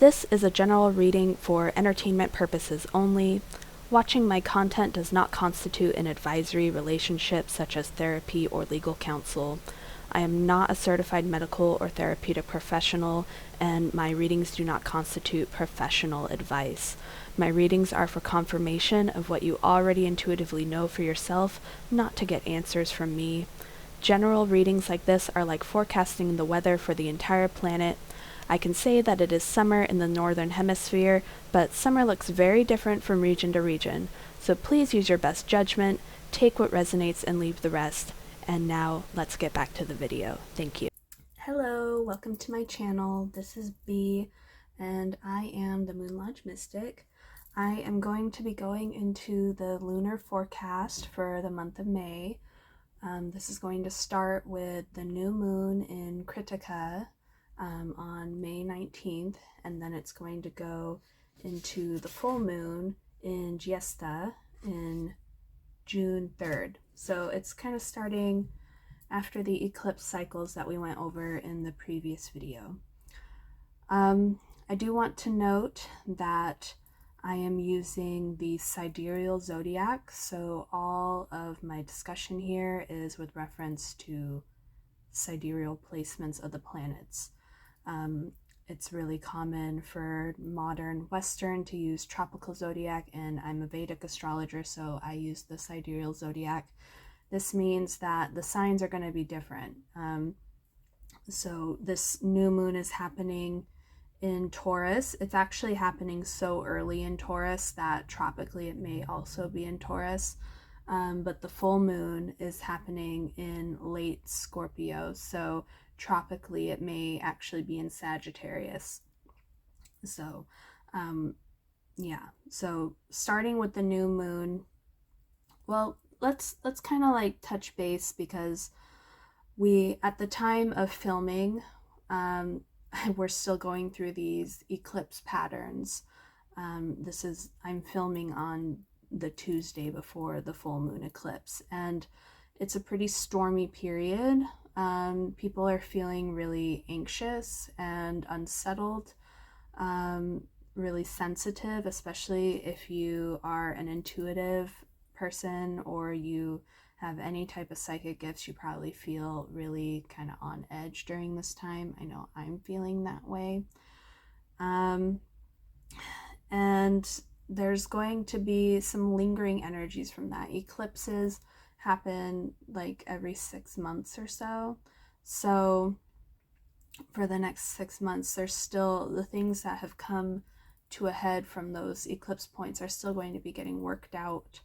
This is a general reading for entertainment purposes only. Watching my content does not constitute an advisory relationship such as therapy or legal counsel. I am not a certified medical or therapeutic professional, and my readings do not constitute professional advice. My readings are for confirmation of what you already intuitively know for yourself, not to get answers from me. General readings like this are like forecasting the weather for the entire planet. I can say that it is summer in the northern hemisphere, but summer looks very different from region to region. So please use your best judgment, take what resonates and leave the rest. And now let's get back to the video. Thank you. Hello, welcome to my channel. This is Bee, and I am the Moon Lodge Mystic. I am going to be going into the lunar forecast for the month of May. This is going to start with the new moon in Krittika on May 19th, and then it's going to go into the full moon in Jyestha in June 3rd. So it's kind of starting after the eclipse cycles that we went over in the previous video. I do want to note that I am using the sidereal zodiac, so all of my discussion here is with reference to sidereal placements of the planets. It's really common for modern Western to use tropical zodiac, and I'm a Vedic astrologer, so I use the sidereal zodiac. This means that the signs are going to be different. So this new moon is happening in Taurus. It's actually happening so early in Taurus that tropically it may also be in Taurus. But the full moon is happening in late Scorpio, so tropically it may actually be in Sagittarius. So yeah, so starting with the new moon, well, let's kind of like touch base, because we, at the time of filming, we're still going through these eclipse patterns. I'm filming on the Tuesday before the full moon eclipse, and it's a pretty stormy period. People are feeling really anxious and unsettled, really sensitive, especially if you are an intuitive person or you have any type of psychic gifts. You probably feel really kind of on edge during this time. I know I'm feeling that way. And there's going to be some lingering energies from that. Eclipses happen like every 6 months or so. So for the next 6 months, there's still the things that have come to a head from those eclipse points are still going to be getting worked out.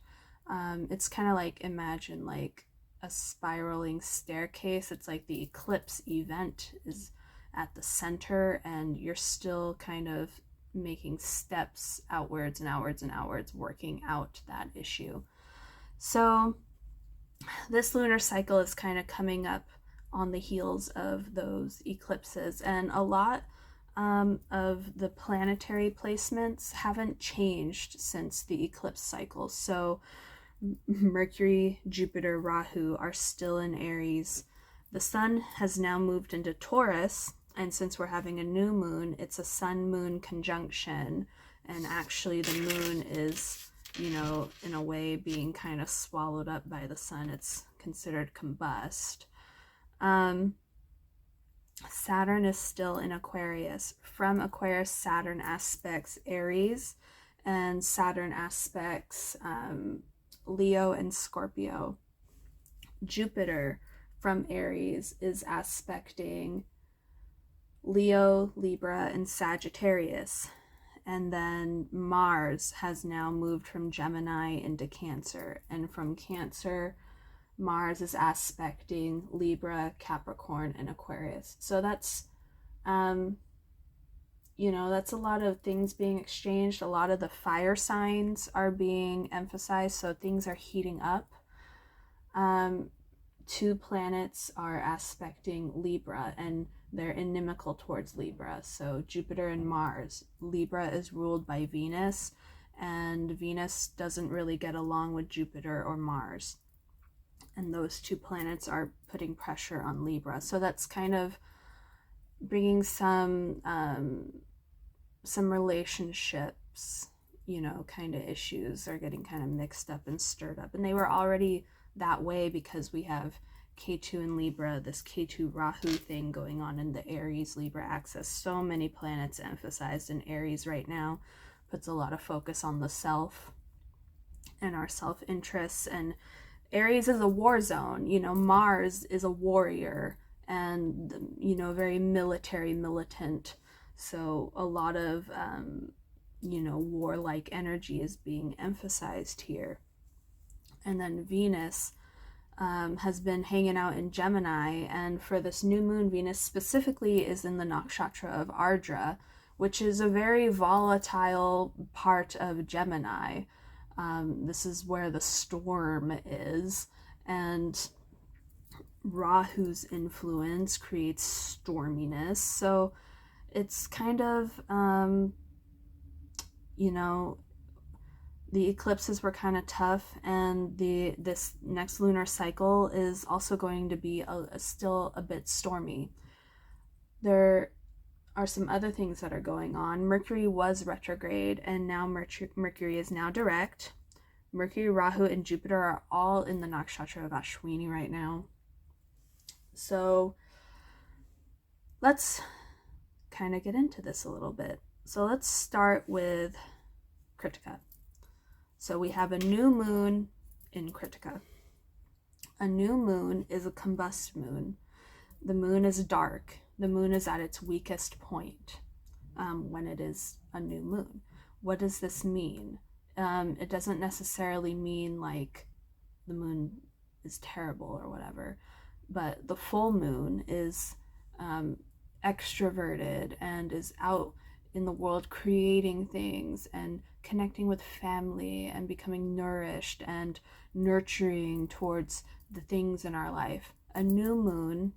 It's kind of like, imagine like a spiraling staircase. It's like the eclipse event is at the center, and you're still kind of making steps outwards and outwards and outwards, working out that issue. So this lunar cycle is kind of coming up on the heels of those eclipses, and a lot of the planetary placements haven't changed since the eclipse cycle. So Mercury, Jupiter, Rahu are still in Aries. The sun has now moved into Taurus, and since we're having a new moon, it's a sun-moon conjunction, and actually the moon is, you know, in a way being kind of swallowed up by the sun. It's considered combust. Saturn is still in Aquarius. From Aquarius, Saturn aspects Aries, and Saturn aspects Leo and Scorpio. Jupiter from Aries is aspecting Leo, Libra, and Sagittarius. And then Mars has now moved from Gemini into Cancer. And from Cancer, Mars is aspecting Libra, Capricorn, and Aquarius. So that's, you know, that's a lot of things being exchanged. A lot of the fire signs are being emphasized, so things are heating up. 2 planets are aspecting Libra, and they're inimical towards Libra. So Jupiter and Mars. Libra is ruled by Venus, and Venus doesn't really get along with Jupiter or Mars. And those 2 planets are putting pressure on Libra. So that's kind of bringing some some relationships, kind of issues are getting kind of mixed up and stirred up. And they were already that way because we have K2 in Libra, this K2 Rahu thing going on in the Aries Libra axis. So many planets emphasized in Aries right now, puts a lot of focus on the self and our self-interests. And Aries is a war zone. Mars is a warrior and, very military, militant. So a lot of, warlike energy is being emphasized here. And then Venus has been hanging out in Gemini, and for this new moon, Venus specifically is in the nakshatra of Ardra, which is a very volatile part of Gemini. This is where the storm is, and Rahu's influence creates storminess. So it's kind of, the eclipses were kind of tough, and this next lunar cycle is also going to be still a bit stormy. There are some other things that are going on. Mercury was retrograde, and now Mercury is now direct. Mercury, Rahu, and Jupiter are all in the nakshatra of Ashwini right now. So let's kind of get into this a little bit. So let's start with Krittika. So we have a new moon in Krittika. A new moon is a combust moon. The moon is dark. The moon is at its weakest point when it is a new moon. What does this mean? It doesn't necessarily mean like the moon is terrible or whatever, but the full moon is extroverted and is out in the world creating things and connecting with family and becoming nourished and nurturing towards the things in our life. A new moon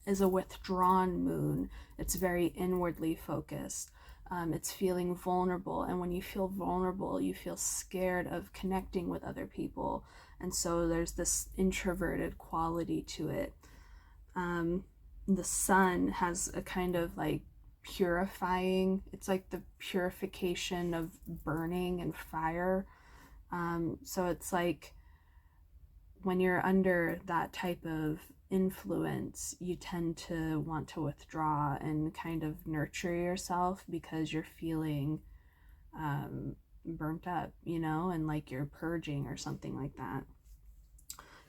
is a withdrawn moon. It's very inwardly focused. It's feeling vulnerable, and when you feel vulnerable, you feel scared of connecting with other people, and so there's this introverted quality to it. The sun has a kind of like purifying, it's like the purification of burning and fire. So it's like when you're under that type of influence, you tend to want to withdraw and kind of nurture yourself because you're feeling burnt up, and like you're purging or something like that.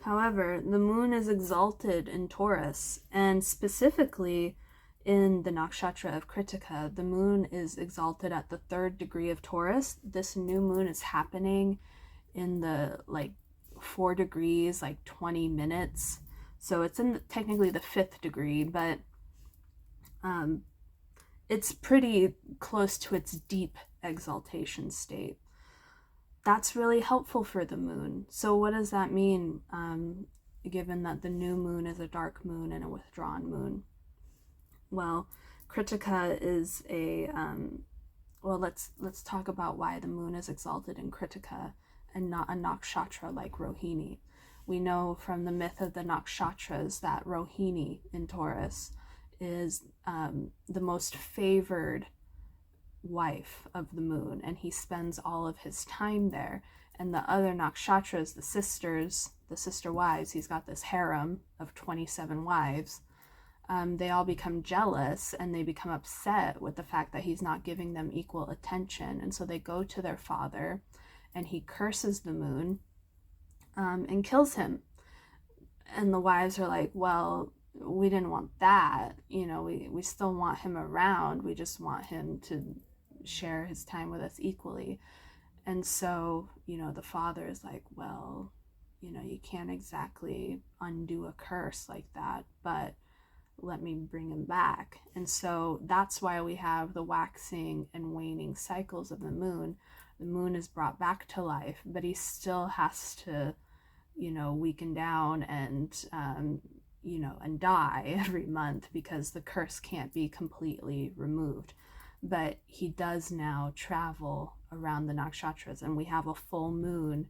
However, the moon is exalted in Taurus, and specifically in the nakshatra of Krittika, the moon is exalted at the 3rd degree of Taurus. This new moon is happening in the 4 degrees, 20 minutes. So it's in technically the 5th degree, but it's pretty close to its deep exaltation state. That's really helpful for the moon. So what does that mean, given that the new moon is a dark moon and a withdrawn moon? Well, Krittika is let's talk about why the moon is exalted in Krittika and not a nakshatra like Rohini. We know from the myth of the nakshatras that Rohini in Taurus is the most favored wife of the moon, and he spends all of his time there. And the other nakshatras, the sister wives, he's got this harem of 27 wives. They all become jealous and they become upset with the fact that he's not giving them equal attention. And so they go to their father and he curses the moon and kills him. And the wives are like, well, we didn't want that. We still want him around. We just want him to share his time with us equally. And so, the father is like, well, you can't exactly undo a curse like that, but let me bring him back. And so that's why we have the waxing and waning cycles of the moon. The moon is brought back to life, but he still has to, weaken down and, and die every month because the curse can't be completely removed. But he does now travel around the nakshatras, and we have a full moon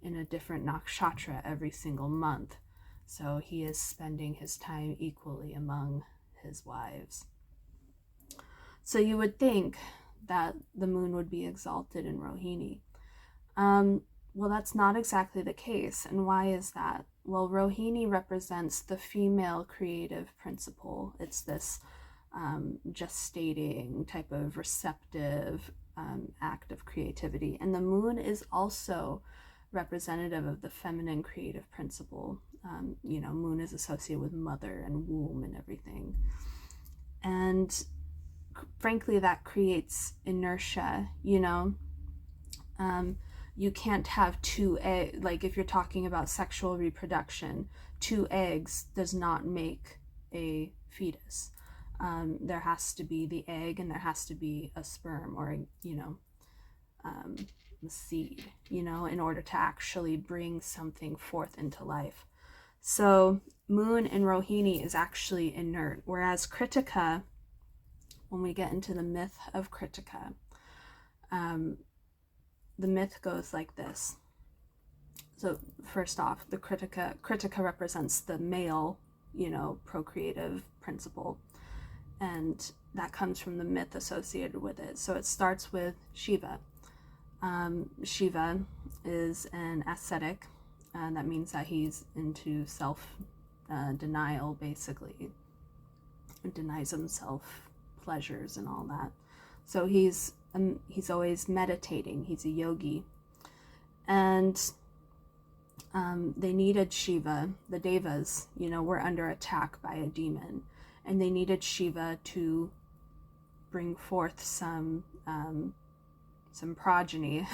in a different nakshatra every single month. So he is spending his time equally among his wives. So you would think that the moon would be exalted in Rohini. Well, that's not exactly the case. And why is that? Well, Rohini represents the female creative principle. It's this gestating type of receptive act of creativity. And the moon is also representative of the feminine creative principle. Moon is associated with mother and womb and everything. And frankly, that creates inertia, you can't have two eggs. Like if you're talking about sexual reproduction, two eggs does not make a fetus. There has to be the egg and there has to be a sperm or a seed, in order to actually bring something forth into life. So moon in Rohini is actually inert, whereas Krittika, when we get into the myth of Krittika, the myth goes like this. So first off, the Krittika represents the male, procreative principle, and that comes from the myth associated with it. So it starts with Shiva. Shiva is an ascetic, and that means that he's into self-denial, basically. He denies himself pleasures and all that. So he's always meditating. He's a yogi. And they needed Shiva. The Devas, were under attack by a demon. And they needed Shiva to bring forth some progeny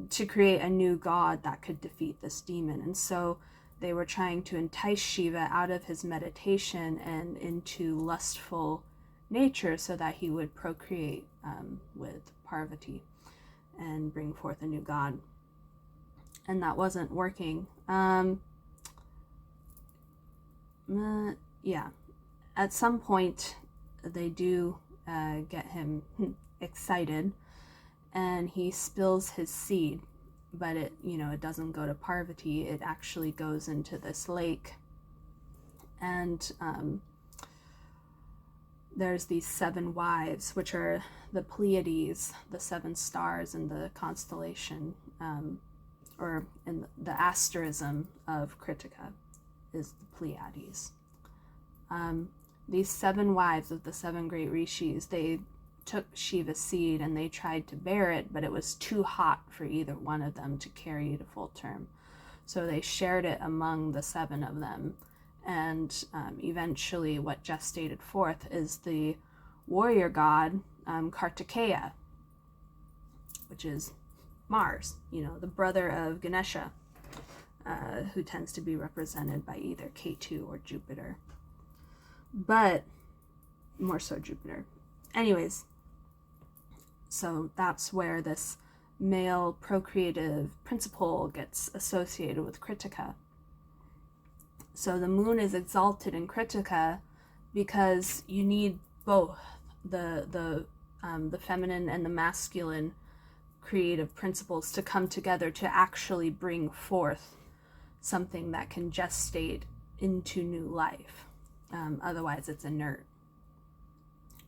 to create a new god that could defeat this demon. And so they were trying to entice Shiva out of his meditation and into lustful nature so that he would procreate with Parvati and bring forth a new god. And that wasn't working. At some point they do get him excited and he spills his seed, but it doesn't go to Parvati. It actually goes into this lake, and there's these 7 wives, which are the Pleiades, the 7 stars in the constellation, or in the asterism of Krittika is the Pleiades. These 7 wives of the 7 great rishis, they took Shiva's seed and they tried to bear it, but it was too hot for either one of them to carry to full term. So they shared it among the 7 of them. And eventually what gestated forth is the warrior god Kartikeya, which is Mars, the brother of Ganesha, who tends to be represented by either Ketu or Jupiter. But more so Jupiter. Anyways, so that's where this male procreative principle gets associated with Krittika. So the moon is exalted in Krittika because you need both the feminine and the masculine creative principles to come together to actually bring forth something that can gestate into new life. Otherwise it's inert.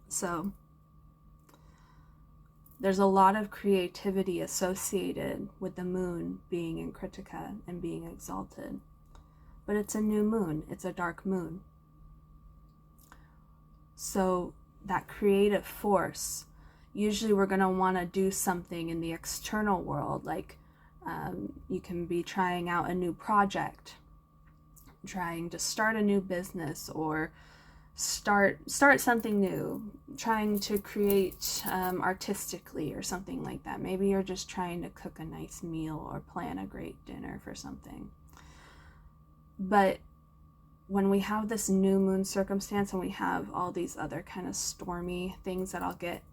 So there's a lot of creativity associated with the moon being in Krittika and being exalted. But it's a new moon. It's a dark moon. So that creative force, usually we're going to want to do something in the external world, like you can be trying out a new project, trying to start a new business, or start something new, trying to create artistically or something like that. Maybe you're just trying to cook a nice meal or plan a great dinner for something. But when we have this new moon circumstance and we have all these other kind of stormy things that I'll get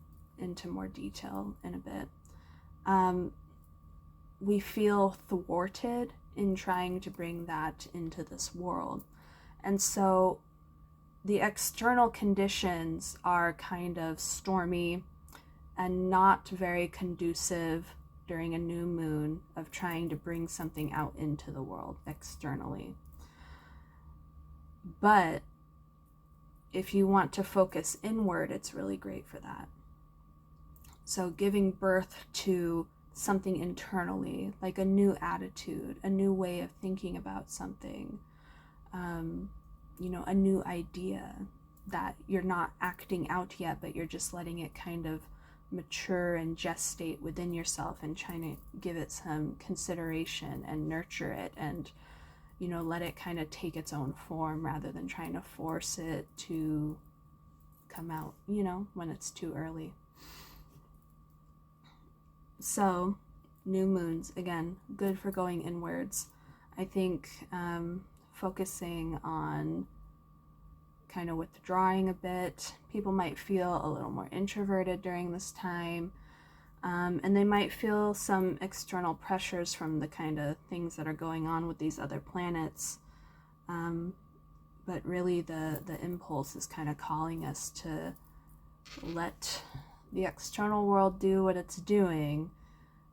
into more detail in a bit, we feel thwarted in trying to bring that into this world. And so the external conditions are kind of stormy and not very conducive during a new moon of trying to bring something out into the world externally. But if you want to focus inward, it's really great for that. So giving birth to something internally, like a new attitude, a new way of thinking about something, a new idea that you're not acting out yet, but you're just letting it kind of mature and gestate within yourself and trying to give it some consideration and nurture it and, let it kind of take its own form rather than trying to force it to come out, when it's too early. So, new moons, again, good for going inwards. I think focusing on kind of withdrawing a bit. People might feel a little more introverted during this time, and they might feel some external pressures from the kind of things that are going on with these other planets. But really the impulse is kind of calling us to let the external world do what it's doing,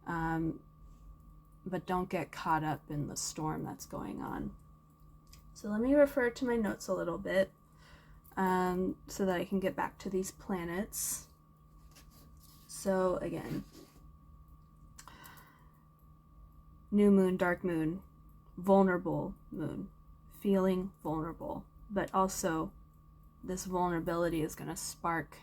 but don't get caught up in the storm that's going on. So let me refer to my notes a little bit so that I can get back to these planets. So again, new moon, dark moon, vulnerable moon, feeling vulnerable, but also this vulnerability is going to spark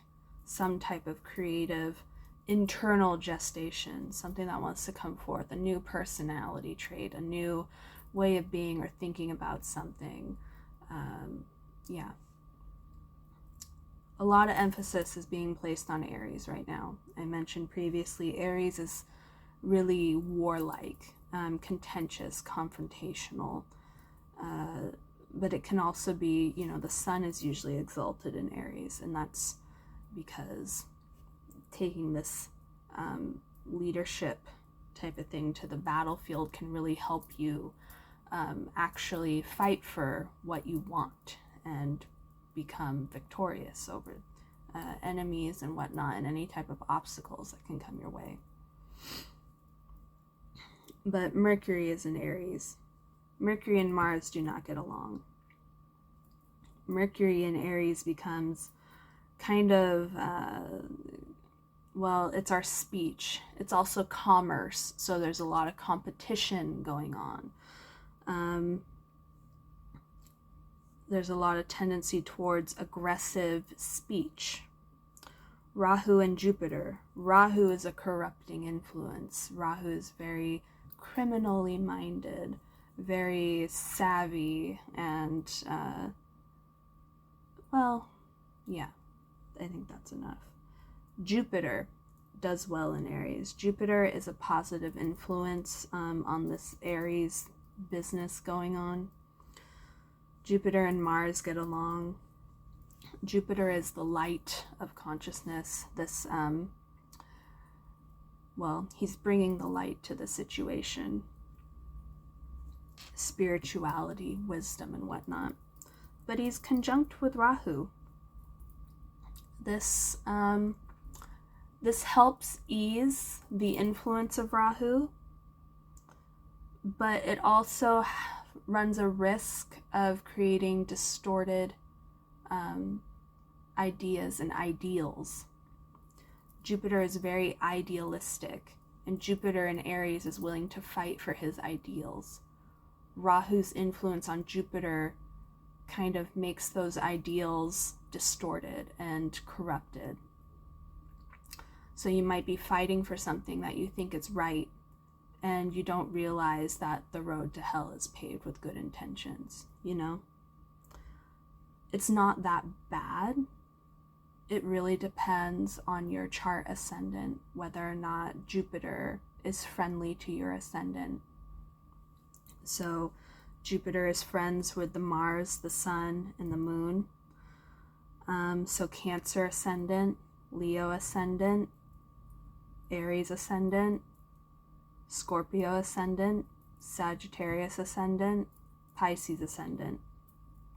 some type of creative internal gestation, something that wants to come forth, a new personality trait, a new way of being or thinking about something. A lot of emphasis is being placed on Aries right now. I mentioned previously, Aries is really warlike, contentious, confrontational, but it can also be, the sun is usually exalted in Aries, and that's because taking this leadership type of thing to the battlefield can really help you actually fight for what you want and become victorious over enemies and whatnot, and any type of obstacles that can come your way. But Mercury is in Aries. Mercury and Mars do not get along. Mercury in Aries becomes kind of, it's our speech. It's also commerce, so there's a lot of competition going on. There's a lot of tendency towards aggressive speech. Rahu and Jupiter. Rahu is a corrupting influence. Rahu is very criminally minded, very savvy, and, I think that's enough. Jupiter does well in Aries. Jupiter is a positive influence on this Aries business going on. Jupiter and Mars get along. Jupiter is the light of consciousness. This, he's bringing the light to the situation. Spirituality, wisdom, and whatnot. But he's conjunct with Rahu. This helps ease the influence of Rahu, but it also runs a risk of creating distorted ideas and ideals. Jupiter is very idealistic, and Jupiter in Aries is willing to fight for his ideals. Rahu's influence on Jupiter kind of makes those ideals distorted and corrupted. So you might be fighting for something that you think is right, and you don't realize that the road to hell is paved with good intentions, It's not that bad. It really depends on your chart ascendant, whether or not Jupiter is friendly to your ascendant. So Jupiter is friends with the Mars, the Sun, and the Moon. So Cancer ascendant, Leo ascendant, Aries ascendant, Scorpio ascendant, Sagittarius ascendant, Pisces ascendant.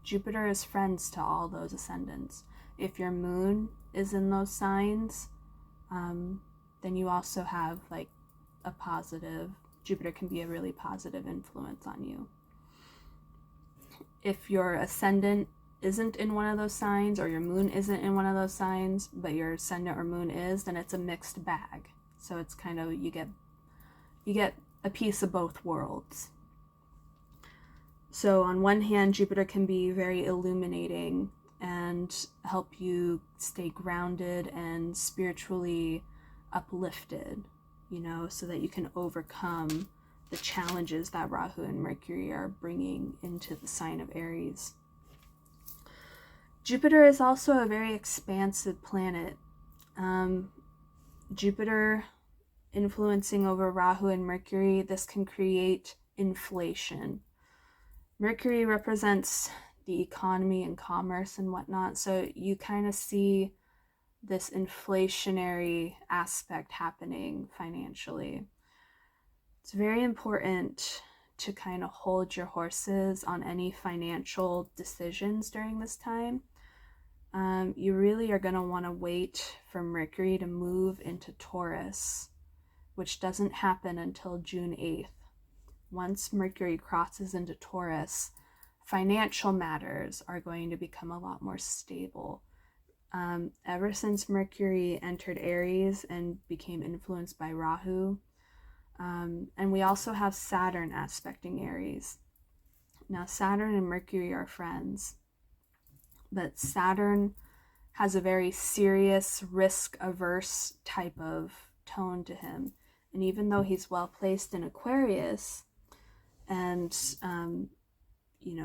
Jupiter is friends to all those ascendants. If your moon is in those signs, then you also have a positive, Jupiter can be a really positive influence on you. If your ascendant isn't in one of those signs, or your moon isn't in one of those signs, but your ascendant or moon is, then it's a mixed bag. So it's kind of, you get a piece of both worlds. So on one hand, Jupiter can be very illuminating and help you stay grounded and spiritually uplifted, so that you can overcome the challenges that Rahu and Mercury are bringing into the sign of Aries. Jupiter is also a very expansive planet. Jupiter influencing over Rahu and Mercury, this can create inflation. Mercury represents the economy and commerce and whatnot, so you kind of see this inflationary aspect happening financially. It's very important to kind of hold your horses on any financial decisions during this time. You really are going to want to wait for Mercury to move into Taurus, which doesn't happen until June 8th. Once Mercury crosses into Taurus, financial matters are going to become a lot more stable. Ever since Mercury entered Aries and became influenced by Rahu, and we also have Saturn aspecting Aries. Now, Saturn and Mercury are friends, but Saturn has a very serious, risk-averse type of tone to him. And even though he's well placed in Aquarius, and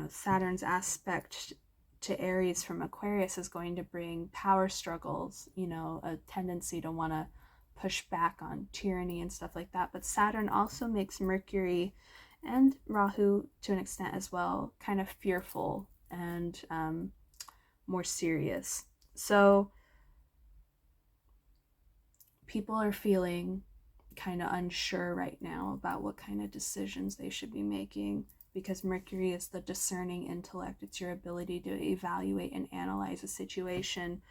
Saturn's aspect to Aries from Aquarius is going to bring power struggles, a tendency to want to push back on tyranny and stuff like that. But Saturn also makes Mercury and Rahu, to an extent as well, kind of fearful and more serious. So people are feeling kind of unsure right now about what kind of decisions they should be making, because Mercury is the discerning intellect. It's your ability to evaluate and analyze a situation.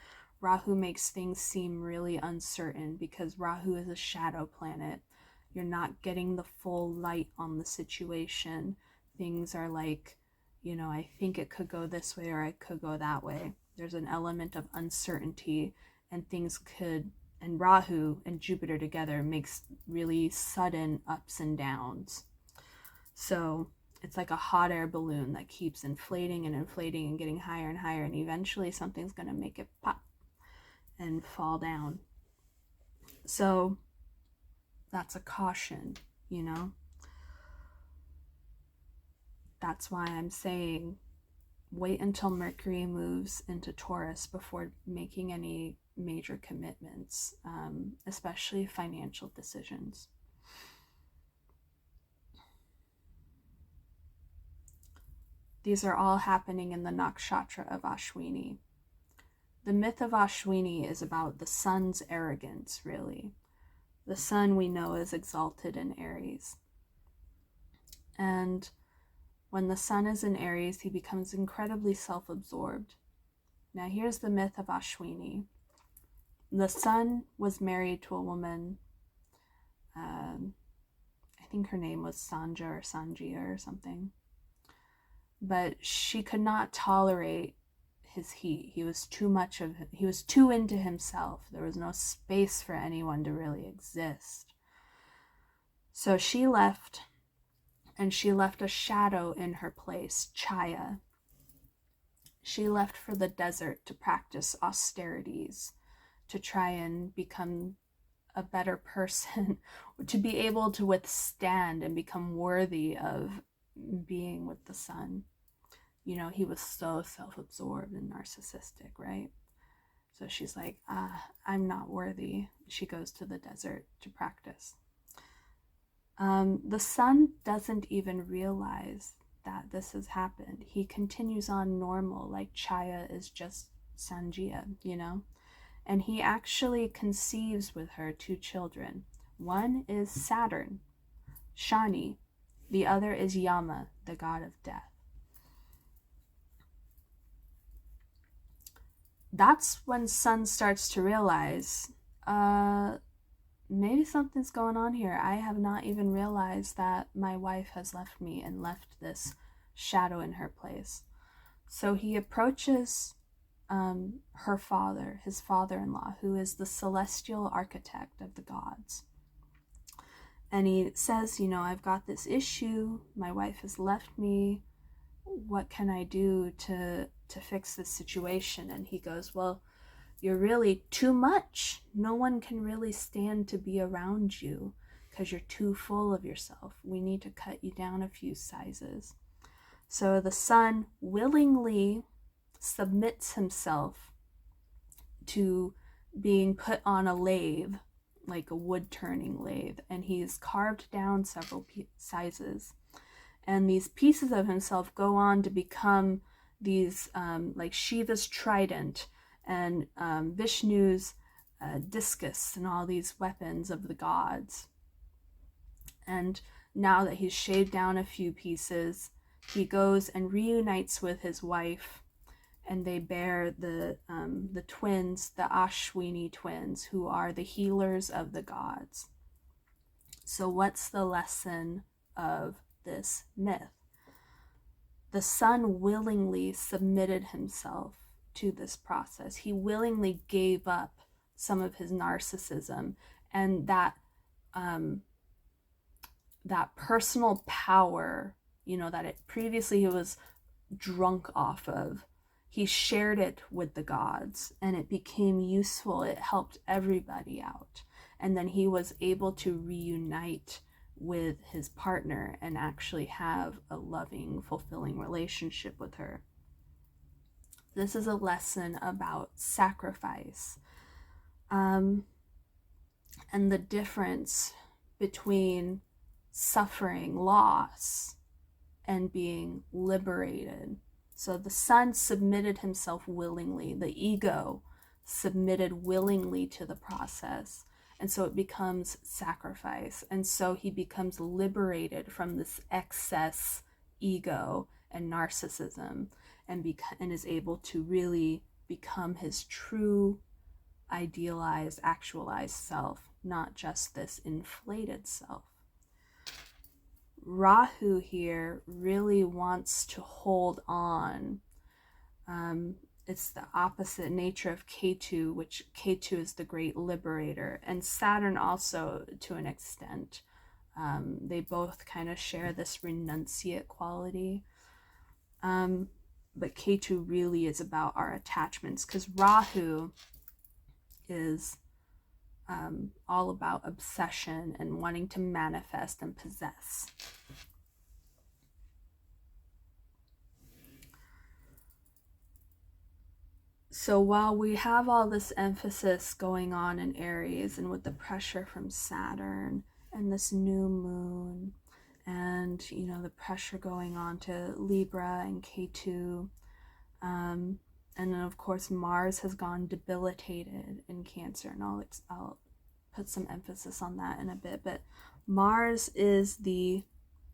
Rahu makes things seem really uncertain because Rahu is a shadow planet. You're not getting the full light on the situation. Things are like, I think it could go this way or it could go that way. There's an element of uncertainty, and and Rahu and Jupiter together makes really sudden ups and downs. So it's like a hot air balloon that keeps inflating and inflating and getting higher and higher, and eventually something's going to make it pop and fall down. So that's a caution, That's why I'm saying wait until Mercury moves into Taurus before making any major commitments, especially financial decisions. These are all happening in the nakshatra of Ashwini. The myth of Ashwini is about the sun's arrogance, really. The sun, we know, is exalted in Aries. And when the sun is in Aries, he becomes incredibly self-absorbed. Now, here's the myth of Ashwini. The sun was married to a woman, I think her name was Sanja or Sanjia or something. But she could not tolerate his heat. He was too into himself. There was no space for anyone to really exist. So she left, and she left a shadow in her place, Chaya. She left for the desert to practice austerities, to try and become a better person, to be able to withstand and become worthy of being with the sun. He was so self-absorbed and narcissistic, right? So she's like, I'm not worthy. She goes to the desert to practice. The sun doesn't even realize that this has happened. He continues on normal, like Chaya is just Sanjia, And he actually conceives with her 2 children. One is Saturn, Shani. The other is Yama, the god of death. That's when Sun starts to realize, maybe something's going on here. I have not even realized that my wife has left me and left this shadow in her place. So he approaches her father, his father-in-law, who is the celestial architect of the gods. And he says, I've got this issue. My wife has left me. What can I do to fix this situation? And he goes, well, you're really too much. No one can really stand to be around you because you're too full of yourself. We need to cut you down a few sizes. So the son willingly submits himself to being put on a lathe, like a wood turning lathe, and he's carved down several sizes. And these pieces of himself go on to become these, like Shiva's trident and Vishnu's discus and all these weapons of the gods. And now that he's shaved down a few pieces, he goes and reunites with his wife, and they bear the twins, the Ashwini twins, who are the healers of the gods. So what's the lesson of this myth? The son willingly submitted himself to this process. He willingly gave up some of his narcissism and that personal power, that it previously he was drunk off of. He shared it with the gods and it became useful. It helped everybody out. And then he was able to reunite with his partner and actually have a loving, fulfilling relationship with her. This is a lesson about sacrifice, and the difference between suffering, loss, and being liberated. So the son submitted himself willingly. The ego submitted willingly to the process. And so it becomes sacrifice. And so he becomes liberated from this excess ego and narcissism and is able to really become his true, idealized, actualized self, not just this inflated self. Rahu here really wants to hold on. It's the opposite nature of Ketu, which Ketu is the great liberator, and Saturn also to an extent. They both kind of share this renunciate quality. But Ketu really is about our attachments, because Rahu is all about obsession and wanting to manifest and possess. So while we have all this emphasis going on in Aries and with the pressure from Saturn and this new moon and, the pressure going on to Libra and Ketu, and then of course Mars has gone debilitated in Cancer, and I'll put some emphasis on that in a bit, but Mars is the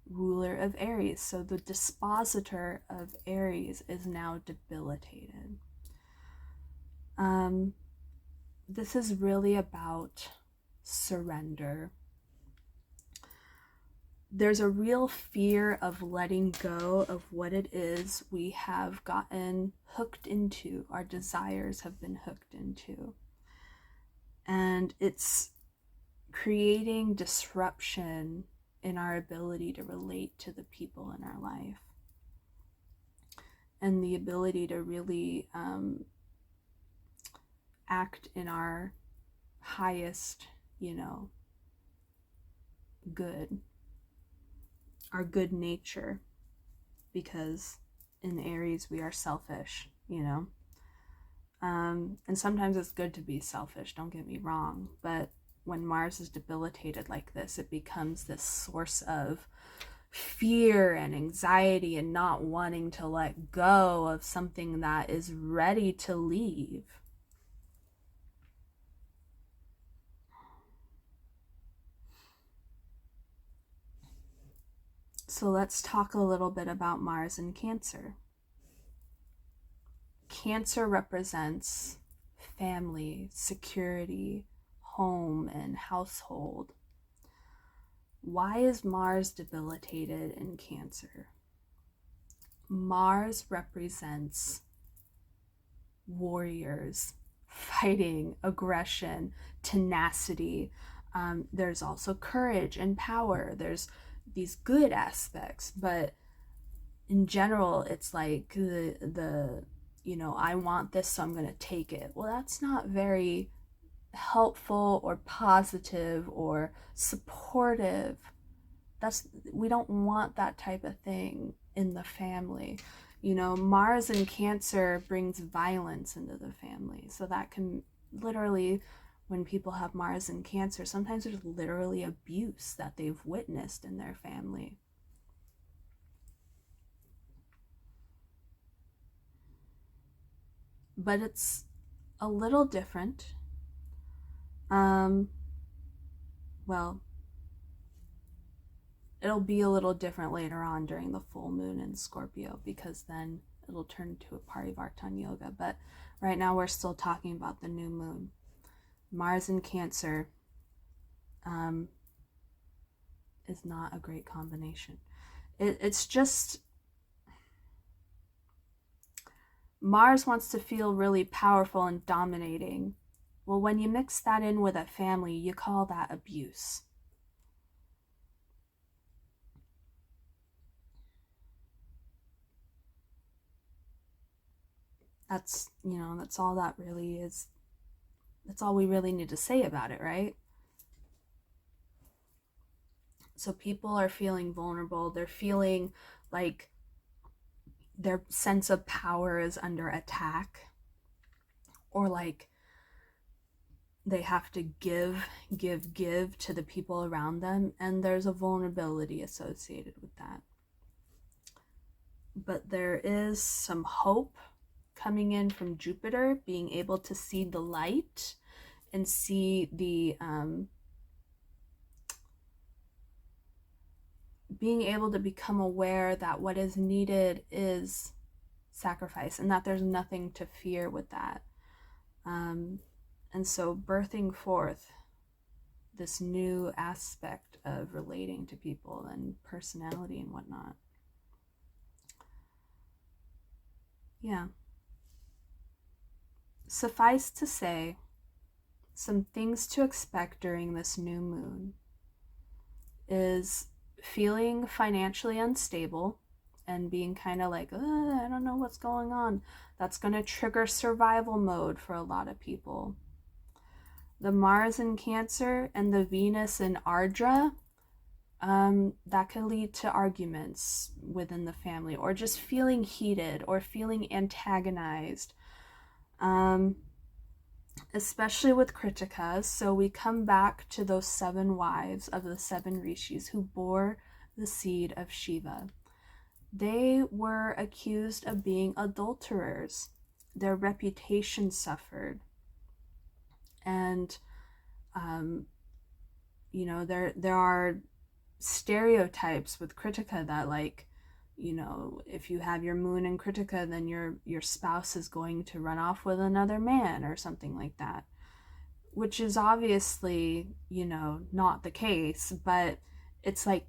ruler of Aries, so the dispositor of Aries is now debilitated. This is really about surrender. There's a real fear of letting go of what it is we have gotten hooked into, our desires have been hooked into. And it's creating disruption in our ability to relate to the people in our life. And the ability to really act in our highest, good, our good nature, because in Aries we are selfish, and sometimes it's good to be selfish, don't get me wrong, but when Mars is debilitated like this, it becomes this source of fear and anxiety and not wanting to let go of something that is ready to leave. So let's talk a little bit about Mars in Cancer. Cancer represents family, security, home, and household. Why is Mars debilitated in Cancer? Mars represents warriors, fighting, aggression, tenacity. There's also courage and power. There's these good aspects, but in general, it's like the I want this, so I'm going to take it. Well, that's not very helpful or positive or supportive. We don't want that type of thing in the family. Mars in Cancer brings violence into the family. So that can literally, when people have Mars in Cancer, sometimes there's literally abuse that they've witnessed in their family. But it's a little different. Well, it'll be a little different later on during the full moon in Scorpio, because then it'll turn into a Parivartan Yoga. But right now we're still talking about the new moon. Mars in Cancer is not a great combination. It's just, Mars wants to feel really powerful and dominating. Well, when you mix that in with a family, you call that abuse. That's all that really is. That's all we really need to say about it, right? So people are feeling vulnerable. They're feeling like their sense of power is under attack, or like they have to give to the people around them, and there's a vulnerability associated with that. But there is some hope coming in from Jupiter, being able to see the light and see the being able to become aware that what is needed is sacrifice, and that there's nothing to fear with that. And so birthing forth this new aspect of relating to people and personality and whatnot. Yeah. Suffice to say, some things to expect during this new moon is feeling financially unstable and being kind of like, I don't know what's going on. That's going to trigger survival mode for a lot of people. The Mars in Cancer and the Venus in Ardra, that could lead to arguments within the family, or just feeling heated or feeling antagonized, especially with Krittika. So we come back to those 7 wives of the 7 rishis who bore the seed of Shiva. They were accused of being adulterers. Their reputation suffered. And there are stereotypes with Krittika that, like, if you have your moon in Krittika, then your spouse is going to run off with another man or something like that, which is obviously not the case. But it's like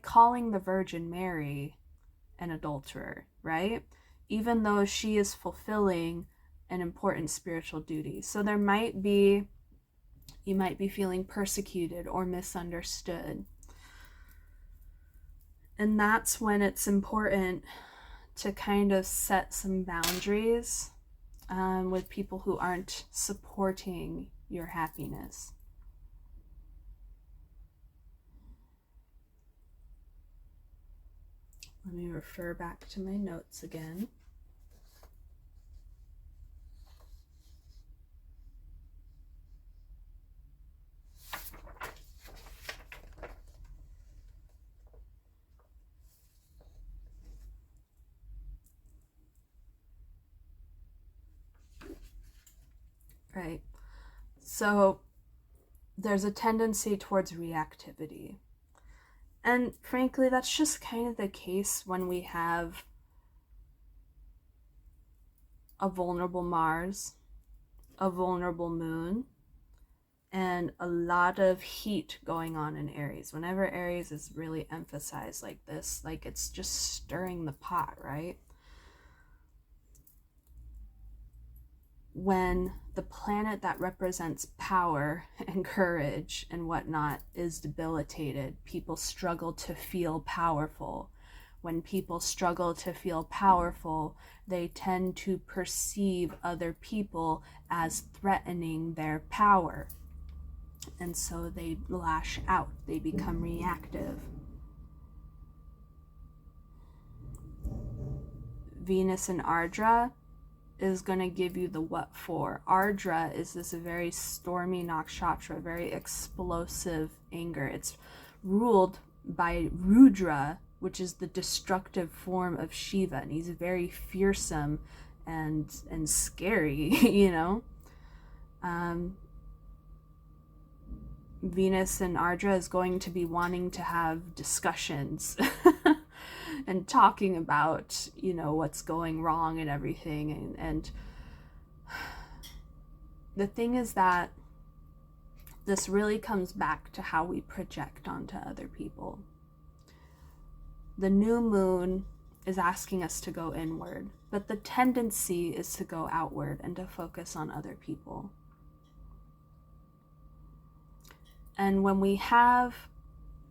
calling the Virgin Mary an adulterer, right? Even though she is fulfilling an important spiritual duty. So you might be feeling persecuted or misunderstood. And that's when it's important to kind of set some boundaries with people who aren't supporting your happiness. Let me refer back to my notes again. Right. So there's a tendency towards reactivity. And frankly, that's just kind of the case when we have a vulnerable Mars, a vulnerable moon, and a lot of heat going on in Aries. Whenever Aries is really emphasized like this, like it's just stirring the pot, right? When the planet that represents power and courage and whatnot is debilitated, people struggle to feel powerful. When people struggle to feel powerful, they tend to perceive other people as threatening their power. And so they lash out, they become reactive. Venus in Ardra is going to give you the what for. Ardra is this very stormy nakshatra, very explosive anger. It's ruled by Rudra, which is the destructive form of Shiva, and he's very fearsome and scary, you know. Venus and Ardra is going to be wanting to have discussions and talking about, you know, what's going wrong and everything. And the thing is that this really comes back to how we project onto other people. The new moon is asking us to go inward, but the tendency is to go outward and to focus on other people. And when we have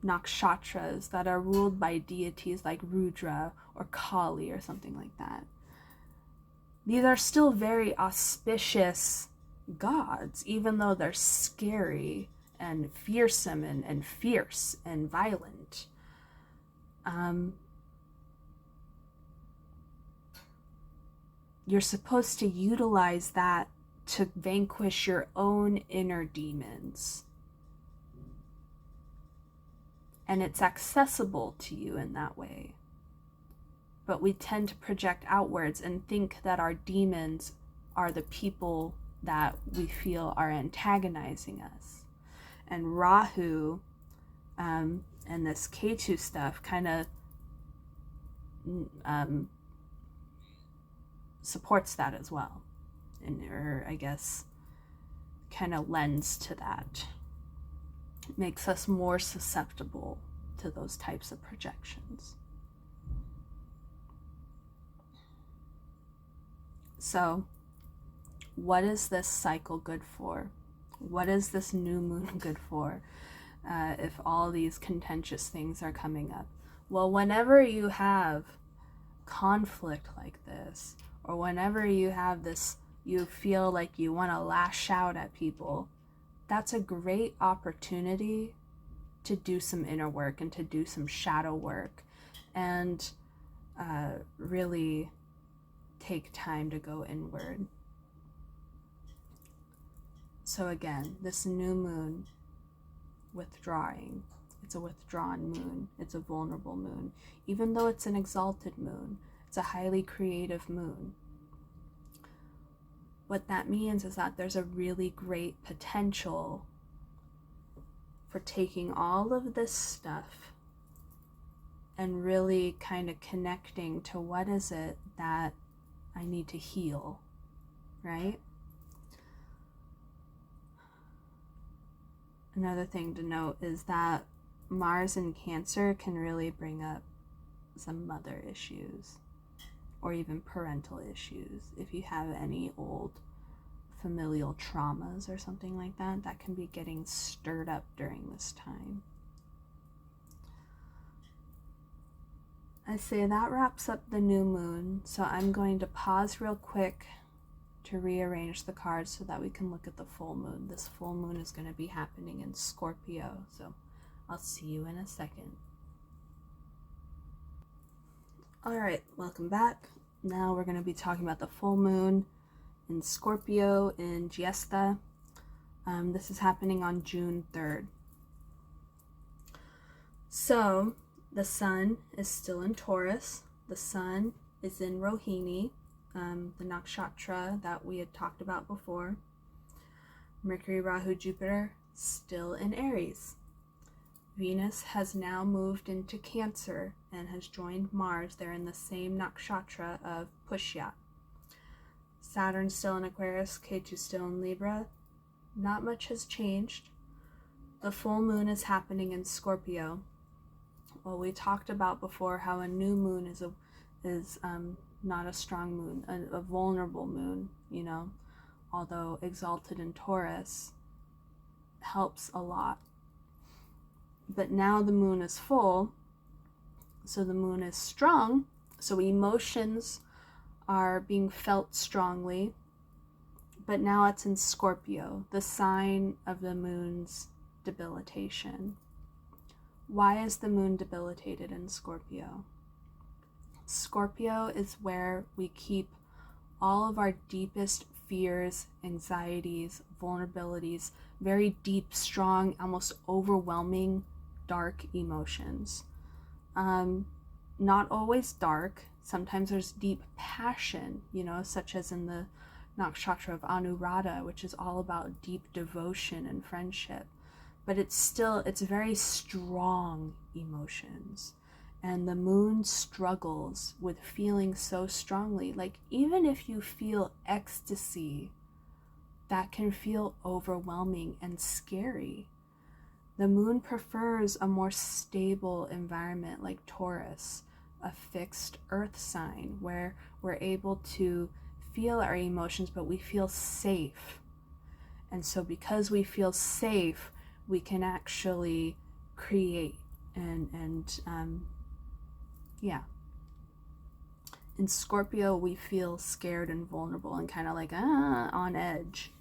nakshatras that are ruled by deities like Rudra or Kali or something like that, these are still very auspicious gods, even though they're scary and fearsome and fierce and violent. You're supposed to utilize that to vanquish your own inner demons. And it's accessible to you in that way. But we tend to project outwards and think that our demons are the people that we feel are antagonizing us. And Rahu and this Ketu stuff kind of supports that as well. Or I guess kind of lends to that. Makes us more susceptible to those types of projections. So, what is this cycle good for? What is this new moon good for if all these contentious things are coming up? Well, whenever you have conflict like this, or whenever you have this, you feel like you want to lash out at people, that's a great opportunity to do some inner work and to do some shadow work and really take time to go inward. So again, this new moon, withdrawing. It's a withdrawn moon. It's a vulnerable moon. Even though it's an exalted moon, it's a highly creative moon. What that means is that there's a really great potential for taking all of this stuff and really kind of connecting to what is it that I need to heal, right? Another thing to note is that Mars in Cancer can really bring up some mother issues or even parental issues. If you have any old familial traumas or something like that, that can be getting stirred up during this time. I say that wraps up the new moon, so I'm going to pause real quick to rearrange the cards so that we can look at the full moon. This full moon is going to be happening in Scorpio, so I'll see you in a second. Alright, welcome back. Now we're going to be talking about the full moon in Scorpio in Jyestha. This is happening on June 3rd. So, the sun is still in Taurus. The sun is in Rohini, the nakshatra that we had talked about before. Mercury, Rahu, Jupiter, still in Aries. Venus has now moved into Cancer and has joined Mars. They're in the same nakshatra of Pushya. Saturn still in Aquarius, Ketu still in Libra, not much has changed. The full moon is happening in Scorpio. Well, we talked about before how a new moon is not a strong moon, a vulnerable moon, although exalted in Taurus helps a lot. But now the moon is full, so the moon is strong, so emotions are being felt strongly, but now it's in Scorpio, the sign of the moon's debilitation. Why is the moon debilitated in Scorpio? Scorpio is where we keep all of our deepest fears, anxieties, vulnerabilities, very deep, strong, almost overwhelming, dark emotions. Not always dark. Sometimes there's deep passion, such as in the nakshatra of Anuradha, which is all about deep devotion and friendship. But it's very strong emotions. And the moon struggles with feeling so strongly. Like, even if you feel ecstasy, that can feel overwhelming and scary. The moon prefers a more stable environment like Taurus, a fixed earth sign where we're able to feel our emotions, but we feel safe. And so because we feel safe, we can actually create and in Scorpio, we feel scared and vulnerable and kind of like on edge.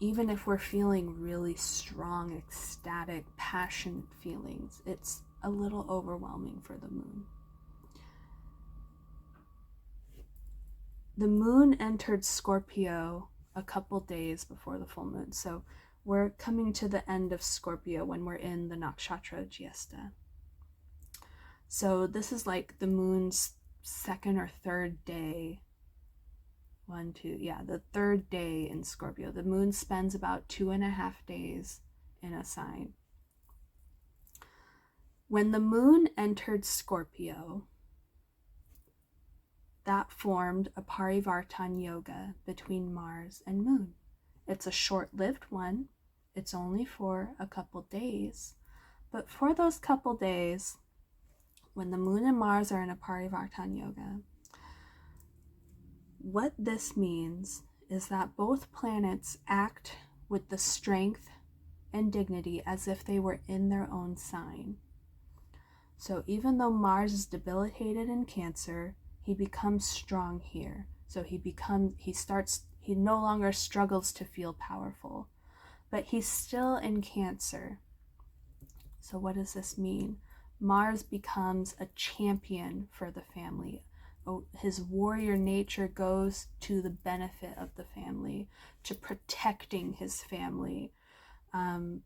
Even if we're feeling really strong, ecstatic, passionate feelings, it's a little overwhelming for the moon. The moon entered Scorpio a couple days before the full moon, so we're coming to the end of Scorpio when we're in the nakshatra Jyestha. So this is like the moon's second or third day. The third day in Scorpio. The moon spends about 2.5 days in a sign. When the moon entered Scorpio, that formed a Parivartan yoga between Mars and moon. It's a short-lived one. It's only for a couple days. But for those couple days, when the moon and Mars are in a Parivartan yoga, what this means is that both planets act with the strength and dignity as if they were in their own sign. So even though Mars is debilitated in Cancer, he becomes strong here. So he no longer struggles to feel powerful, but he's still in Cancer. So what does this mean? Mars becomes a champion for the family. His warrior nature goes to the benefit of the family, to protecting his family. And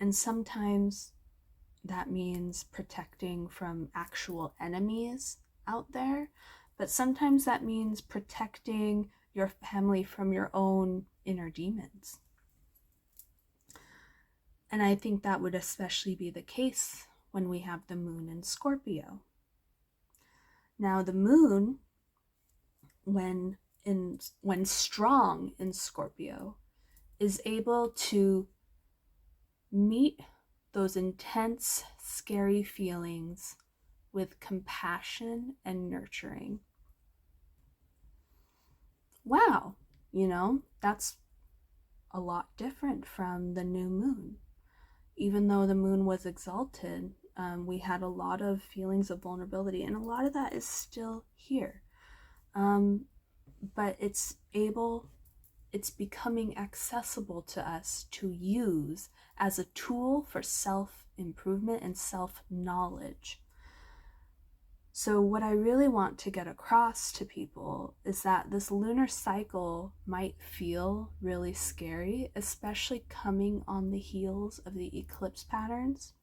sometimes that means protecting from actual enemies out there, but sometimes that means protecting your family from your own inner demons. And I think that would especially be the case when we have the moon in Scorpio. Now the moon, when strong in Scorpio, is able to meet those intense, scary feelings with compassion and nurturing. Wow, that's a lot different from the new moon. Even though the moon was exalted, we had a lot of feelings of vulnerability, and a lot of that is still here. But it's becoming accessible to us to use as a tool for self-improvement and self-knowledge. So what I really want to get across to people is that this lunar cycle might feel really scary, especially coming on the heels of the eclipse patterns.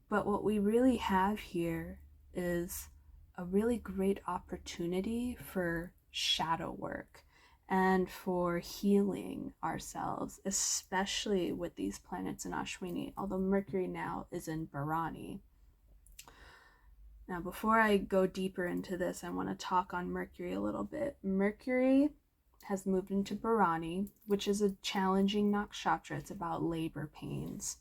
But what we really have here is a really great opportunity for shadow work and for healing ourselves, especially with these planets in Ashwini, although Mercury now is in Bharani. Now, before I go deeper into this, I want to talk on Mercury a little bit. Mercury has moved into Bharani, which is a challenging nakshatra. It's about labor pains.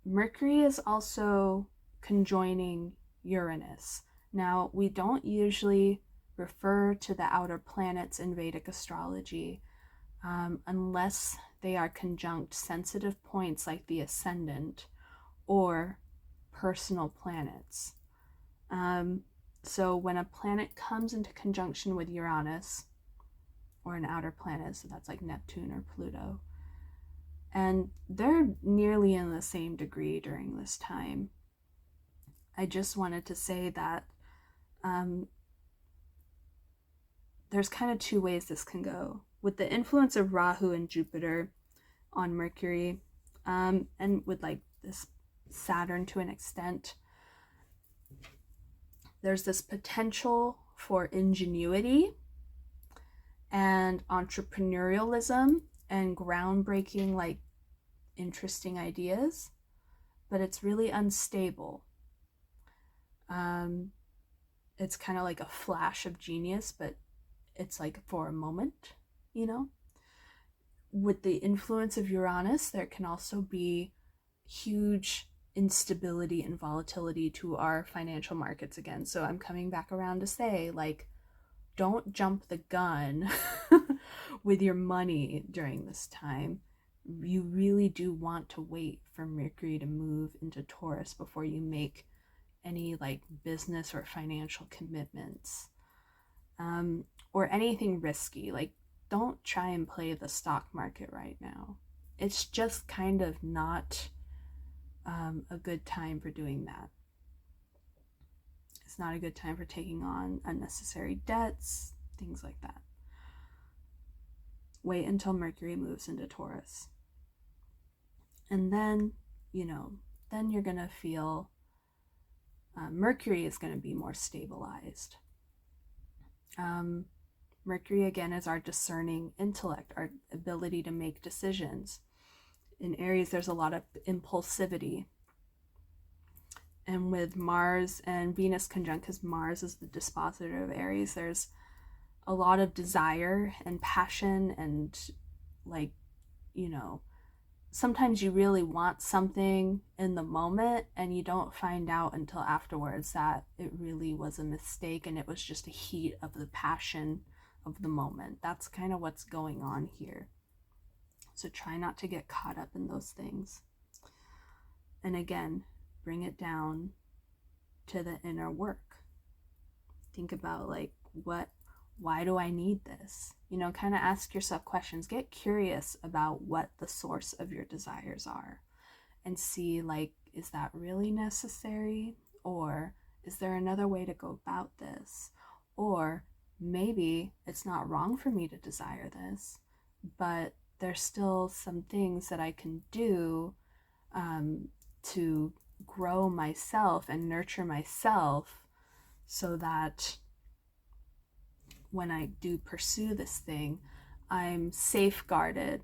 Mercury is also conjoining Uranus. Now, we don't usually refer to the outer planets in Vedic astrology unless they are conjunct sensitive points like the ascendant or personal planets. So when a planet comes into conjunction with Uranus, or an outer planet, so that's like Neptune or Pluto, and they're nearly in the same degree during this time. I just wanted to say that there's kind of two ways this can go. With the influence of Rahu and Jupiter on Mercury, and with like this Saturn to an extent, there's this potential for ingenuity and entrepreneurialism and groundbreaking, like interesting ideas, but it's really unstable. It's kind of like a flash of genius, but it's like for a moment, you know? With the influence of Uranus, there can also be huge instability and volatility to our financial markets again. So I'm coming back around to say, like, don't jump the gun with your money during this time. You really do want to wait for Mercury to move into Taurus before you make any like business or financial commitments, or anything risky. Like, don't try and play the stock market right now. It's just kind of not a good time for doing that. It's not a good time for taking on unnecessary debts, things like that. Wait until Mercury moves into Taurus. And then, then you're going to feel Mercury is going to be more stabilized. Mercury, again, is our discerning intellect, our ability to make decisions. In Aries, there's a lot of impulsivity. And with Mars and Venus conjunct, because Mars is the dispositor of Aries, there's a lot of desire and passion and, like, sometimes you really want something in the moment and you don't find out until afterwards that it really was a mistake and it was just a heat of the passion of the moment. That's kind of what's going on here. So try not to get caught up in those things. And again, bring it down to the inner work. Think about, like, why do I need this? Kind of ask yourself questions. Get curious about what the source of your desires are and see, like, is that really necessary? Or is there another way to go about this? Or maybe it's not wrong for me to desire this, but there's still some things that I can do to grow myself and nurture myself so that when I do pursue this thing, I'm safeguarded,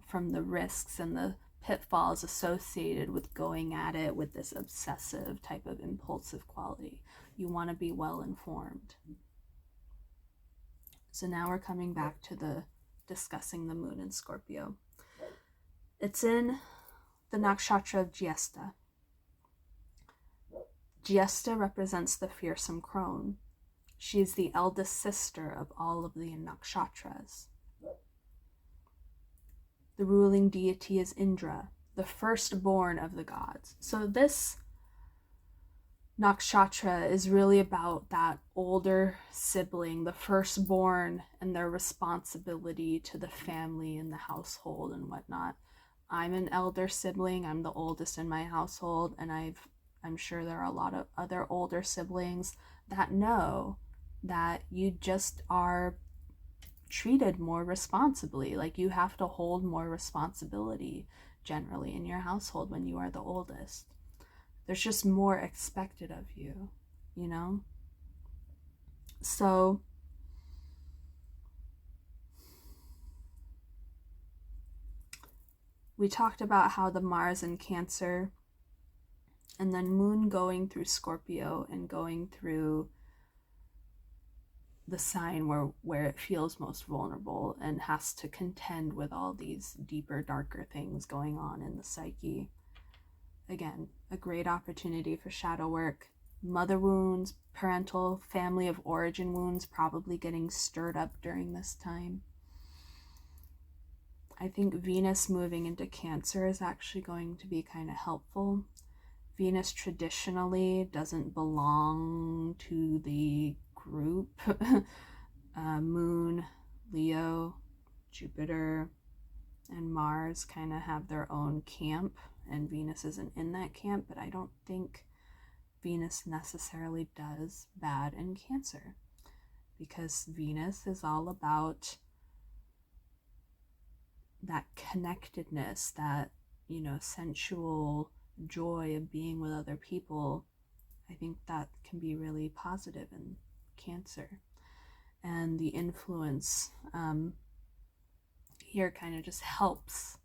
from the risks and the pitfalls associated with going at it with this obsessive type of impulsive quality. You want to be well informed. So now we're coming back to discussing the moon in Scorpio. It's in the nakshatra of Jyestha. Jyestha represents the fearsome crone. She is the eldest sister of all of the nakshatras. The ruling deity is Indra, the firstborn of the gods. So this nakshatra is really about that older sibling, the firstborn, and their responsibility to the family and the household and whatnot. I'm an elder sibling. I'm the oldest in my household, and I'm sure there are a lot of other older siblings that know that you just are treated more responsibly. Like, you have to hold more responsibility generally in your household when you are the oldest. There's just more expected of you, So we talked about how the Mars in Cancer And then Moon going through Scorpio and going through the sign where it feels most vulnerable and has to contend with all these deeper, darker things going on in the psyche. Again, a great opportunity for shadow work. Mother wounds, parental, family of origin wounds probably getting stirred up during this time. I think Venus moving into Cancer is actually going to be kind of helpful. Venus traditionally doesn't belong to the group. Moon, Leo, Jupiter, and Mars kind of have their own camp, and Venus isn't in that camp, but I don't think Venus necessarily does bad in Cancer, because Venus is all about that connectedness, that, sensual joy of being with other people. I think that can be really positive in Cancer. And the influence here kind of just helps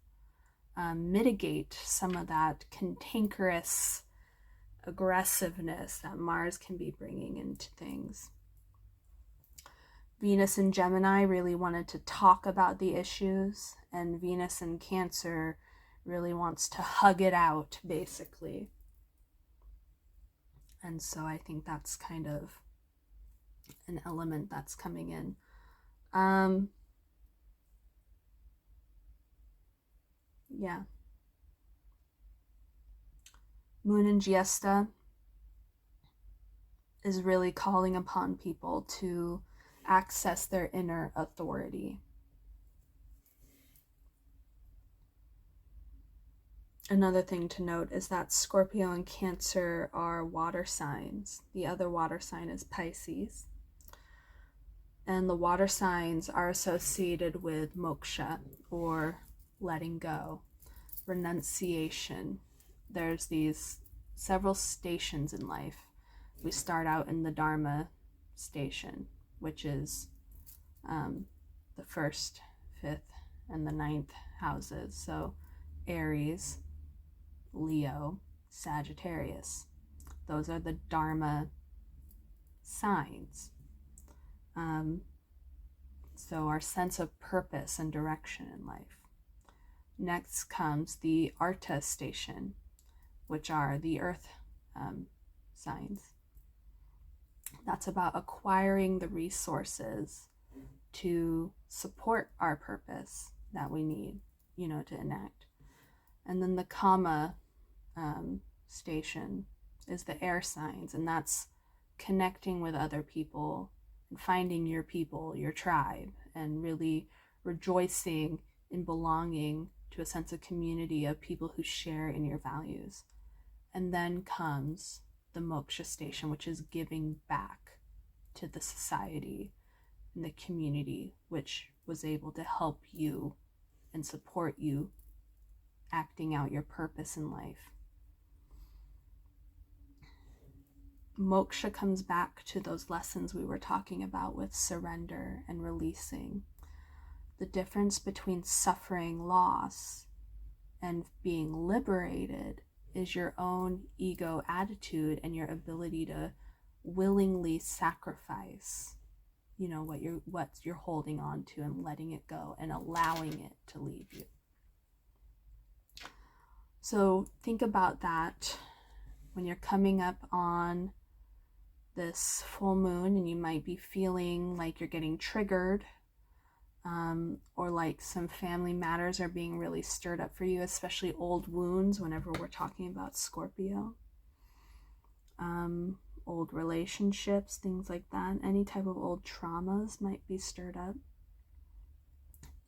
mitigate some of that cantankerous aggressiveness that Mars can be bringing into things. Venus in Gemini really wanted to talk about the issues, and Venus in Cancer really wants to hug it out, basically. And so I think that's kind of an element that's coming in. Yeah. Moon in Jyestha is really calling upon people to access their inner authority. Another thing to note is that Scorpio and Cancer are water signs. The other water sign is Pisces. And the water signs are associated with moksha, or letting go, renunciation. There's these several stations in life. We start out in the Dharma station, which is the 1st, 5th, and the 9th houses. So Aries, Leo, Sagittarius. Those are the Dharma signs. So our sense of purpose and direction in life. Next comes the Arta station, which are the earth signs. That's about acquiring the resources to support our purpose that we need, to enact. And then the Kama station is the air signs, and that's connecting with other people and finding your people, your tribe, and really rejoicing in belonging to a sense of community of people who share in your values. And then comes the moksha station, which is giving back to the society and the community which was able to help you and support you acting out your purpose in life. Moksha comes back to those lessons we were talking about with surrender and releasing. The difference between suffering loss and being liberated is your own ego attitude and your ability to willingly sacrifice, what you're holding on to, and letting it go and allowing it to leave you. So think about that when you're coming up on this full moon and you might be feeling like you're getting triggered, or like some family matters are being really stirred up for you, especially old wounds whenever we're talking about Scorpio. Old relationships, things like that. Any type of old traumas might be stirred up.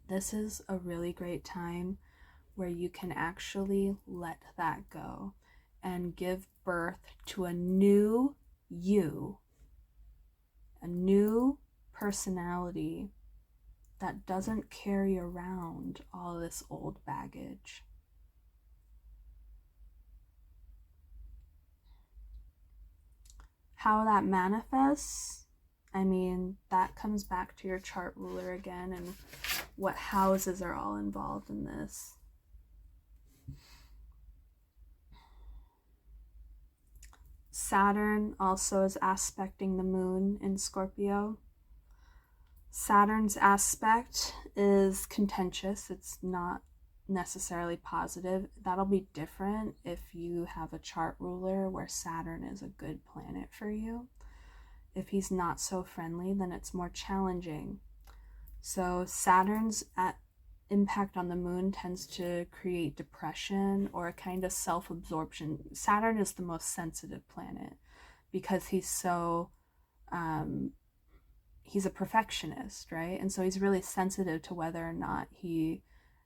This is a really great time where you can actually let that go and give birth to a new you, a new personality that doesn't carry around all this old baggage. How that manifests, that comes back to your chart ruler again and what houses are all involved in this. Saturn also is aspecting the moon in Scorpio. Saturn's aspect is contentious. It's not necessarily positive. That'll be different if you have a chart ruler where Saturn is a good planet for you. If he's not so friendly, then it's more challenging. So Saturn's impact on the moon tends to create depression or a kind of self-absorption. Saturn is the most sensitive planet because he's so he's a perfectionist, right? And so he's really sensitive to whether or not he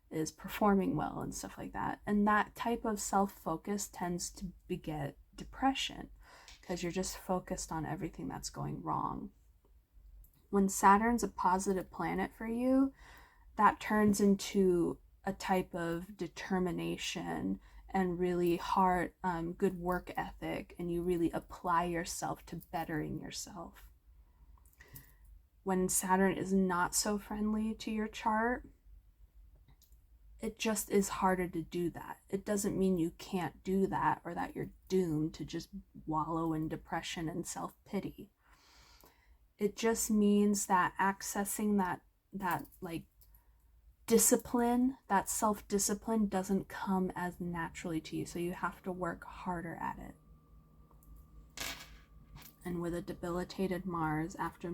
is performing well and stuff like that. And that type of self-focus tends to beget depression because you're just focused on everything that's going wrong. When Saturn's a positive planet for you, that turns into a type of determination and really hard, good work ethic, and you really apply yourself to bettering yourself. When Saturn is not so friendly to your chart, it just is harder to do that. It doesn't mean you can't do that or that you're doomed to just wallow in depression and self-pity. It just means that accessing that like discipline, that self-discipline doesn't come as naturally to you. So you have to work harder at it. And with a debilitated Mars, after,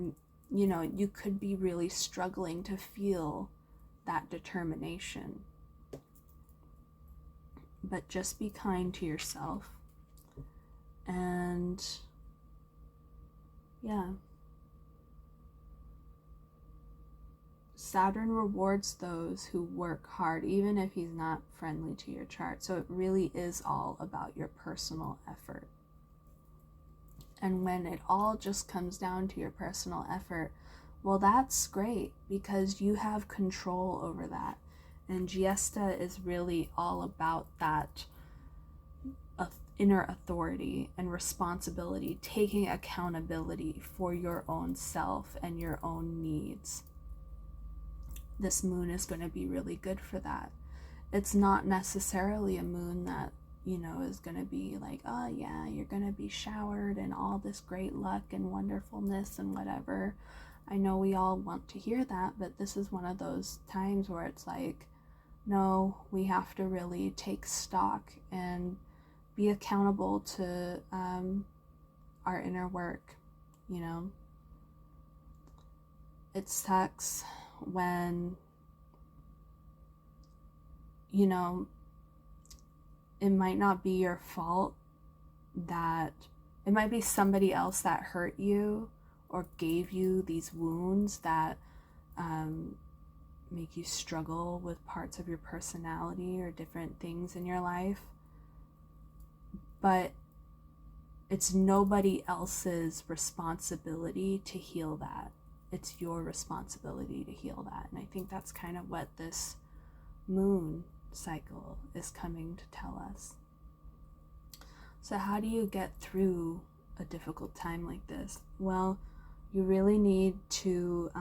you could be really struggling to feel that determination. But just be kind to yourself. And yeah. Saturn rewards those who work hard, even if he's not friendly to your chart. So it really is all about your personal effort. And when it all just comes down to your personal effort, well, that's great because you have control over that. And Jyestha is really all about that inner authority and responsibility, taking accountability for your own self and your own needs. This moon is going to be really good for that. It's not necessarily a moon that, is going to be like, oh yeah, you're going to be showered in all this great luck and wonderfulness and whatever. I know we all want to hear that, but this is one of those times where it's like, no, we have to really take stock and be accountable to our inner work, It sucks when, it might not be your fault, that it might be somebody else that hurt you or gave you these wounds that make you struggle with parts of your personality or different things in your life. But it's nobody else's responsibility to heal that. It's your responsibility to heal that. And I think that's kind of what this moon cycle is coming to tell us. So how do you get through a difficult time like this? Well, you really need to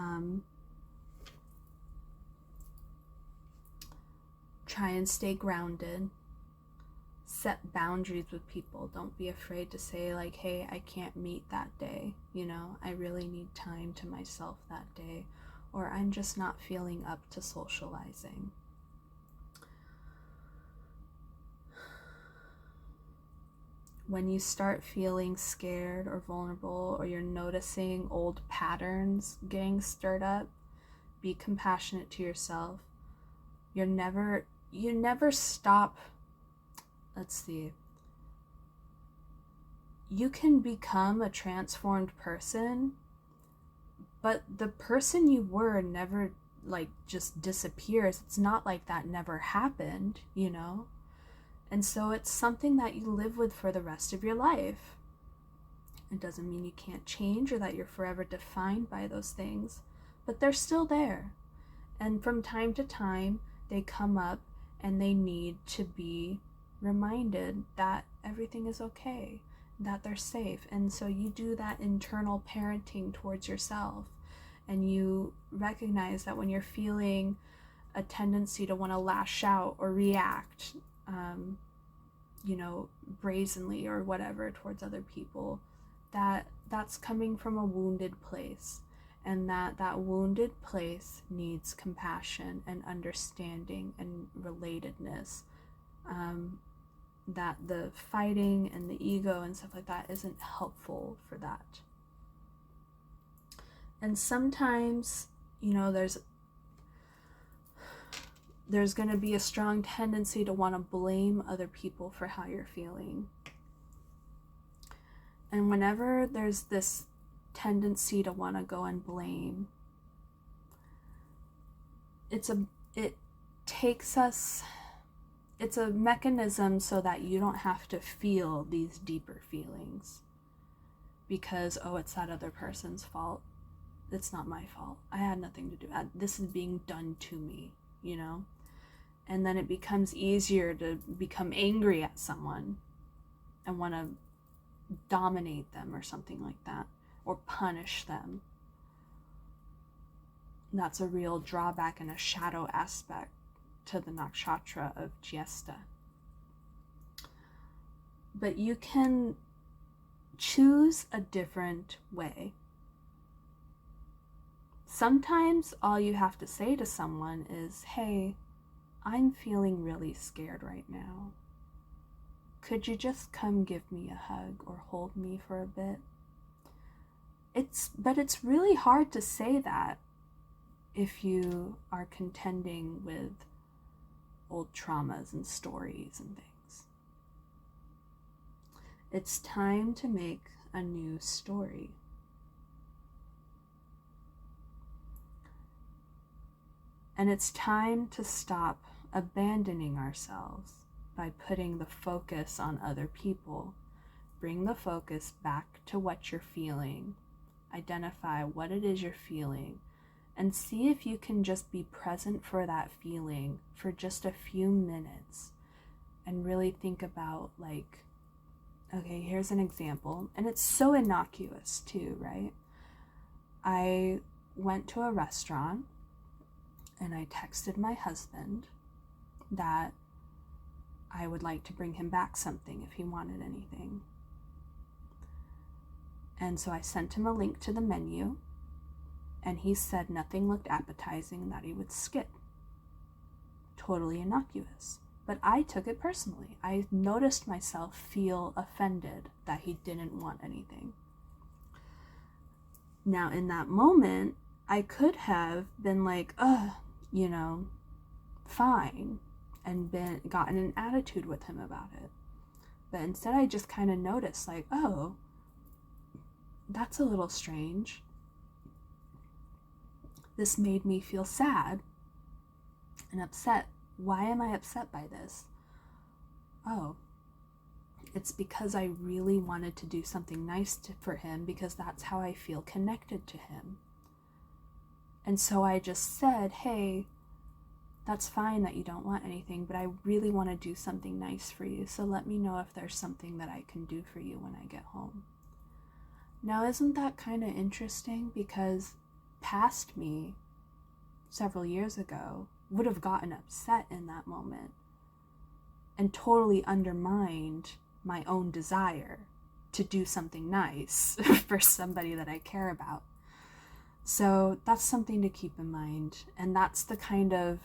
try and stay grounded. Set boundaries with people. Don't be afraid to say like, hey, I can't meet that day. I really need time to myself that day. Or I'm just not feeling up to socializing. When you start feeling scared or vulnerable, or you're noticing old patterns getting stirred up, be compassionate to yourself. You never stop. Let's see. You can become a transformed person, but the person you were never just disappears. It's not like that never happened, And so it's something that you live with for the rest of your life. It doesn't mean you can't change or that you're forever defined by those things, but they're still there. And from time to time, they come up and they need to be reminded that everything is okay, that they're safe. And so you do that internal parenting towards yourself, and you recognize that when you're feeling a tendency to want to lash out or react, brazenly or whatever towards other people, that's coming from a wounded place, and that wounded place needs compassion and understanding and relatedness. That the fighting and the ego and stuff like that isn't helpful for that. And sometimes, there's going to be a strong tendency to want to blame other people for how you're feeling. And whenever there's this tendency to want to go and blame, it's a mechanism so that you don't have to feel these deeper feelings. Because, it's that other person's fault. It's not my fault. I had nothing to do. This is being done to me, And then it becomes easier to become angry at someone and want to dominate them or something like that, or punish them. That's a real drawback and a shadow aspect to the nakshatra of Jyestha. But you can choose a different way. Sometimes all you have to say to someone is, hey, I'm feeling really scared right now. Could you just come give me a hug or hold me for a bit? But it's really hard to say that if you are contending with old traumas and stories and things. It's time to make a new story. And it's time to stop abandoning ourselves by putting the focus on other people. Bring the focus back to what you're feeling. Identify what it is you're feeling. And see if you can just be present for that feeling for just a few minutes. And really think about, okay, here's an example. And it's so innocuous too, right? I went to a restaurant and I texted my husband that I would like to bring him back something if he wanted anything. And so I sent him a link to the menu, and he said nothing looked appetizing, that he would skip. Totally innocuous. But I took it personally. I noticed myself feel offended that he didn't want anything. Now, in that moment, I could have been like, fine, and gotten an attitude with him about it. But instead I just kind of noticed, that's a little strange. This made me feel sad and upset. Why am I upset by this? It's because I really wanted to do something nice for him, because that's how I feel connected to him. And so I just said, hey, that's fine that you don't want anything, but I really want to do something nice for you, so let me know if there's something that I can do for you when I get home. Now, isn't that kind of interesting? Because past me, several years ago, would have gotten upset in that moment and totally undermined my own desire to do something nice for somebody that I care about. So that's something to keep in mind. And that's the kind of,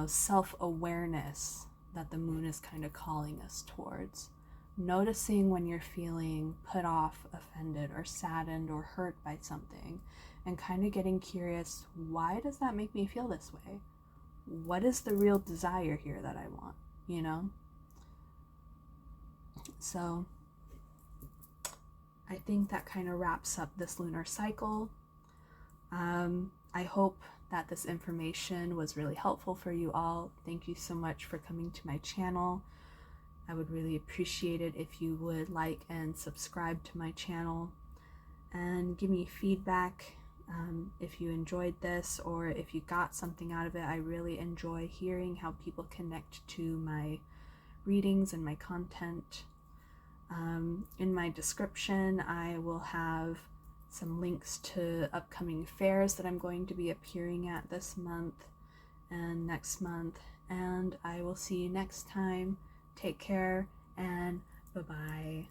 self-awareness that the moon is kind of calling us towards. Noticing when you're feeling put off, offended, or saddened, or hurt by something, and kind of getting curious, why does that make me feel this way? What is the real desire here that I want, So I think that kind of wraps up this lunar cycle. I hope that this information was really helpful for you all. Thank you so much for coming to my channel. I would really appreciate it if you would like and subscribe to my channel and give me feedback if you enjoyed this or if you got something out of it. I really enjoy hearing how people connect to my readings and my content. In my description, I will have some links to upcoming fairs that I'm going to be appearing at this month and next month. And I will see you next time. Take care, and bye-bye.